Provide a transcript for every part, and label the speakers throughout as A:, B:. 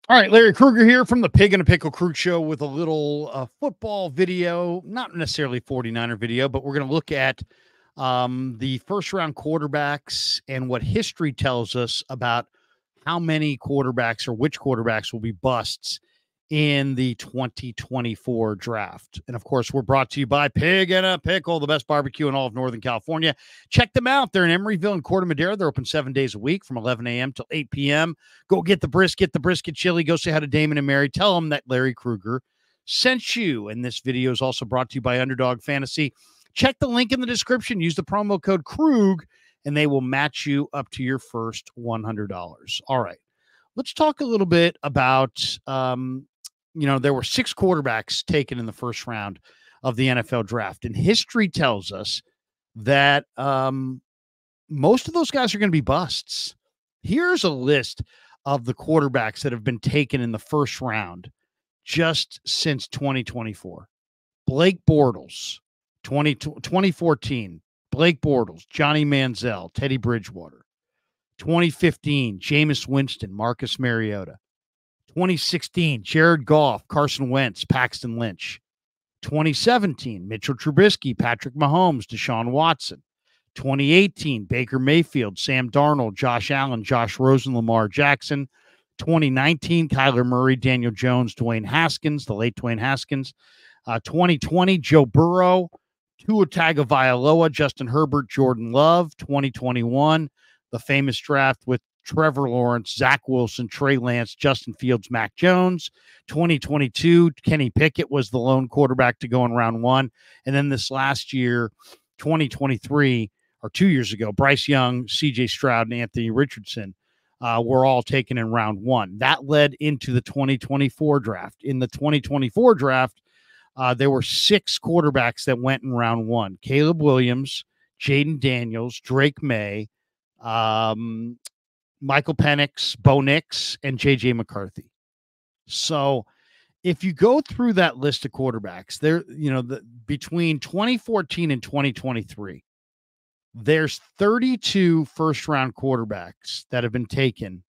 A: All right, Larry Krueger here from the Pig and a Pickle Crew Show with a little football video, not necessarily 49er video, but we're going to look at the first round quarterbacks and what history tells us about how many quarterbacks or which quarterbacks will be busts in the 2024 draft. And of course, we're brought to you by Pig and a Pickle, the best barbecue in all of Northern California. Check them out. They're in Emeryville and Corte Madera. They're open 7 days a week from 11 a.m. till 8 p.m. Go get the brisket chili. Go say hi to Damon and Mary. Tell them that Larry Krueger sent you. And this video is also brought to you by Underdog Fantasy. Check the link in the description. Use the promo code Krug, and they will match you up to your first $100. All right. Let's talk a little bit about, there were 6 quarterbacks taken in the first round of the NFL draft. And history tells us that most of those guys are going to be busts. Here's a list of the quarterbacks that have been taken in the first round just since 2024. Blake Bortles, 2014. Blake Bortles, Johnny Manziel, Teddy Bridgewater. 2015, Jameis Winston, Marcus Mariota. 2016, Jared Goff, Carson Wentz, Paxton Lynch. 2017, Mitchell Trubisky, Patrick Mahomes, Deshaun Watson. 2018, Baker Mayfield, Sam Darnold, Josh Allen, Josh Rosen, Lamar Jackson. 2019, Kyler Murray, Daniel Jones, Dwayne Haskins, the late Dwayne Haskins. 2020, Joe Burrow, Tua Tagovailoa, Justin Herbert, Jordan Love. 2021, the famous draft with Trevor Lawrence, Zach Wilson, Trey Lance, Justin Fields, Mac Jones. 2022, Kenny Pickett was the lone quarterback to go in round 1. And then this last year, 2023, or 2 years ago, Bryce Young, C.J. Stroud, and Anthony Richardson were all taken in round 1. That led into the 2024 draft. In the 2024 draft, there were 6 quarterbacks that went in round 1. Caleb Williams, Jaden Daniels, Drake May, Michael Penix, Bo Nix, and J.J. McCarthy. So if you go through that list of quarterbacks, there, between 2014 and 2023, there's 32 first-round quarterbacks that have been taken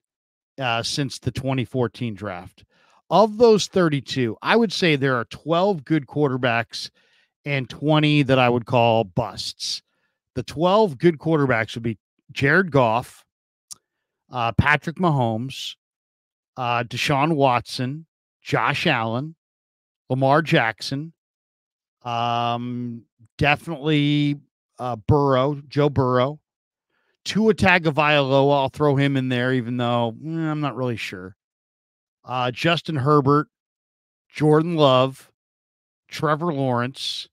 A: since the 2014 draft. Of those 32, I would say there are 12 good quarterbacks and 20 that I would call busts. The 12 good quarterbacks would be Jared Goff, Patrick Mahomes, Deshaun Watson, Josh Allen, Lamar Jackson, definitely Joe Burrow, Tua Tagovailoa. I'll throw him in there, even though I'm not really sure. Justin Herbert, Jordan Love, Trevor Lawrence,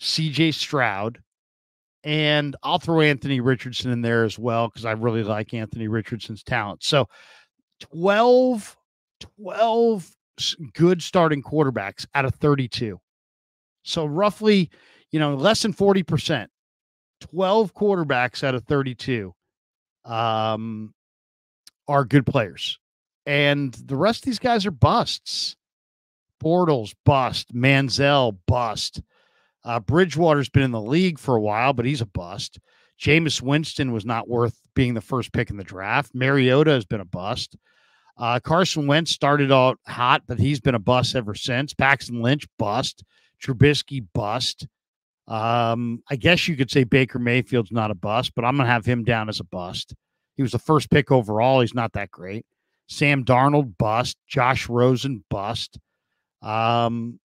A: C.J. Stroud. And I'll throw Anthony Richardson in there as well because I really like Anthony Richardson's talent. So 12 good starting quarterbacks out of 32. So roughly, less than 40%. 12 quarterbacks out of 32 are good players. And the rest of these guys are busts. Bortles, bust. Manziel, bust. Bridgewater's been in the league for a while, but he's a bust. Jameis Winston was not worth being the first pick in the draft. Mariota has been a bust. Carson Wentz started out hot, but he's been a bust ever since. Paxton Lynch, bust. Trubisky, bust. I guess you could say Baker Mayfield's not a bust, but I'm going to have him down as a bust. He was the first pick overall. He's not that great. Sam Darnold, bust. Josh Rosen, bust. Daniel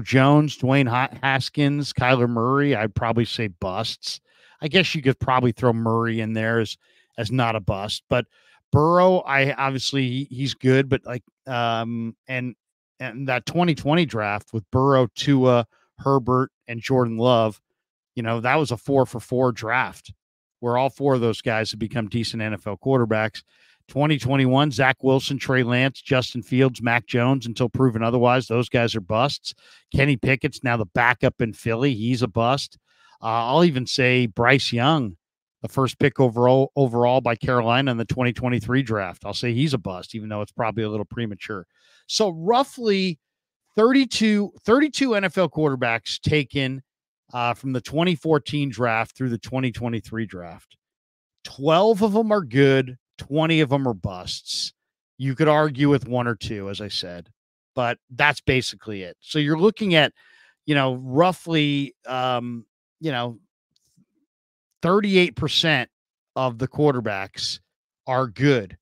A: Jones, Dwayne Haskins, Kyler Murray, I'd probably say busts. I guess you could probably throw Murray in there as not a bust, but Burrow, he's good, but and that 2020 draft with Burrow, Tua, Herbert, and Jordan Love, that was a 4-for-4 draft where all 4 of those guys have become decent NFL quarterbacks. 2021, Zach Wilson, Trey Lance, Justin Fields, Mac Jones, until proven otherwise. Those guys are busts. Kenny Pickett's now the backup in Philly. He's a bust. I'll even say Bryce Young, the first pick overall by Carolina in the 2023 draft. I'll say he's a bust, even though it's probably a little premature. So roughly 32 NFL quarterbacks taken from the 2014 draft through the 2023 draft. 12 of them are good. 20 of them are busts. You could argue with one or two, as I said, but that's basically it. So you're looking at, roughly, 38% of the quarterbacks are good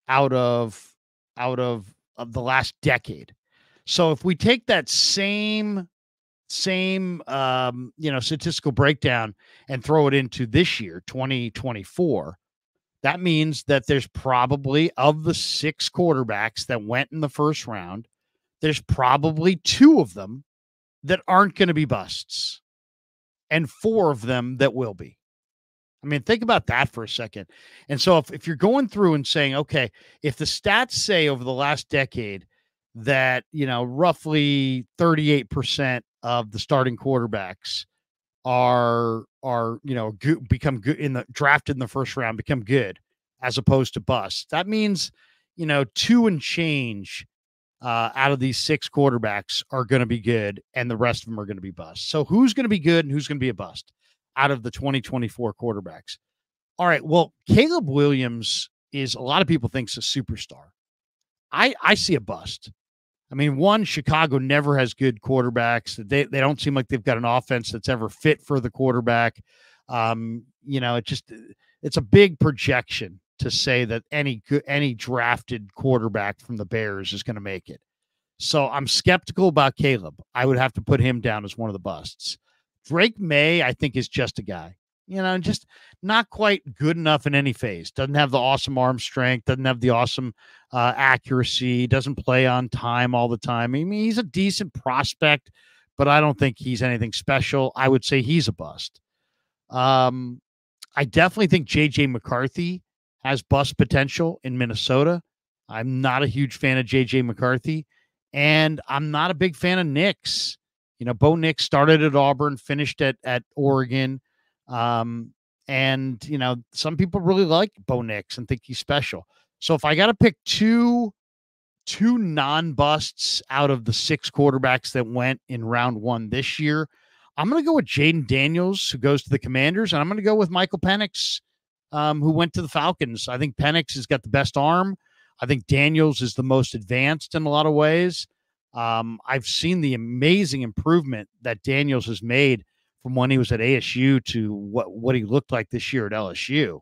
A: out of the last decade. So if we take that same statistical breakdown and throw it into this year, 2024, that means that there's probably, of the 6 quarterbacks that went in the first round, there's probably 2 of them that aren't going to be busts and 4 of them that will be. I mean, think about that for a second. And so if you're going through and saying, okay, if the stats say over the last decade that, roughly 38% of the starting quarterbacks are good, become good in the drafted in the first round, become good as opposed to bust. That means, 2 and change out of these 6 quarterbacks are going to be good, and the rest of them are going to be bust. So who's going to be good and who's going to be a bust out of the 2024 quarterbacks? All right. Well, Caleb Williams is, a lot of people think, is a superstar. I see a bust. I mean, one, Chicago never has good quarterbacks. They don't seem like they've got an offense that's ever fit for the quarterback. It's a big projection to say that any drafted quarterback from the Bears is going to make it. So I'm skeptical about Caleb. I would have to put him down as one of the busts. Drake May, I think, is just a guy, just not quite good enough in any phase. Doesn't have the awesome arm strength, doesn't have the awesome accuracy, doesn't play on time all the time. I mean, he's a decent prospect, but I don't think he's anything special. I would say he's a bust. I definitely think J.J. McCarthy has bust potential in Minnesota. I'm not a huge fan of J.J. McCarthy, and I'm not a big fan of Nix. Bo Nix started at Auburn, finished at Oregon. Some people really like Bo Nix and think he's special. So if I got to pick two non-busts out of the 6 quarterbacks that went in round 1 this year, I'm going to go with Jaden Daniels, who goes to the Commanders, and I'm going to go with Michael Penix, who went to the Falcons. I think Penix has got the best arm. I think Daniels is the most advanced in a lot of ways. I've seen the amazing improvement that Daniels has made from when he was at ASU to what he looked like this year at LSU.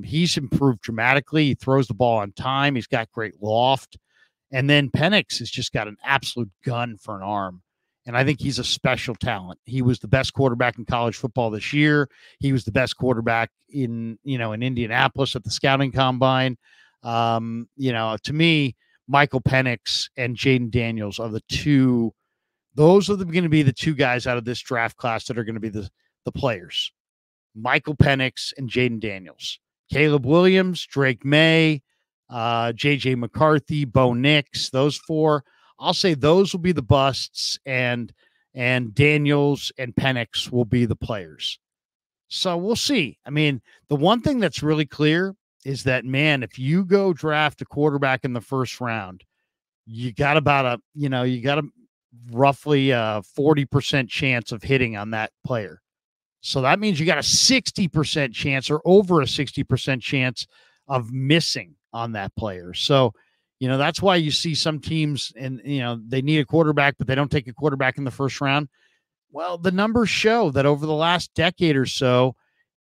A: He's improved dramatically. He throws the ball on time. He's got great loft. And then Penix has just got an absolute gun for an arm. And I think he's a special talent. He was the best quarterback in college football this year. He was the best quarterback in Indianapolis at the scouting combine. To me, Michael Penix and Jaden Daniels are the two. Those are going to be the 2 guys out of this draft class that are going to be the players. Michael Penix and Jaden Daniels. Caleb Williams, Drake May, J.J. McCarthy, Bo Nix, those 4. I'll say those will be the busts, and Daniels and Penix will be the players. So we'll see. I mean, the one thing that's really clear is that, man, if you go draft a quarterback in the first round, you got roughly a 40% chance of hitting on that player. So that means you got a 60% chance, or over a 60% chance, of missing on that player. So, that's why you see some teams, and, they need a quarterback, but they don't take a quarterback in the first round. Well, the numbers show that over the last decade or so,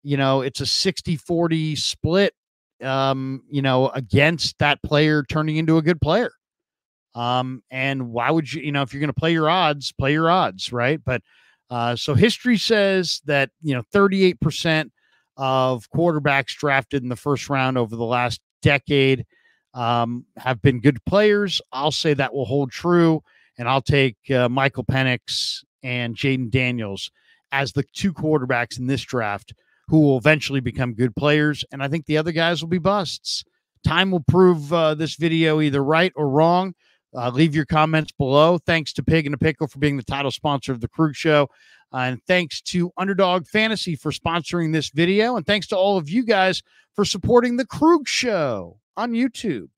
A: it's a 60-40 split, against that player turning into a good player. And why would you, if you're going to play your odds, right? But so history says that, 38% of quarterbacks drafted in the first round over the last decade have been good players. I'll say that will hold true, and I'll take Michael Penix and Jaden Daniels as the 2 quarterbacks in this draft who will eventually become good players, and I think the other guys will be busts. Time will prove this video either right or wrong. Leave your comments below. Thanks to Pig and a Pickle for being the title sponsor of the Krug Show. And thanks to Underdog Fantasy for sponsoring this video. And thanks to all of you guys for supporting the Krug Show on YouTube.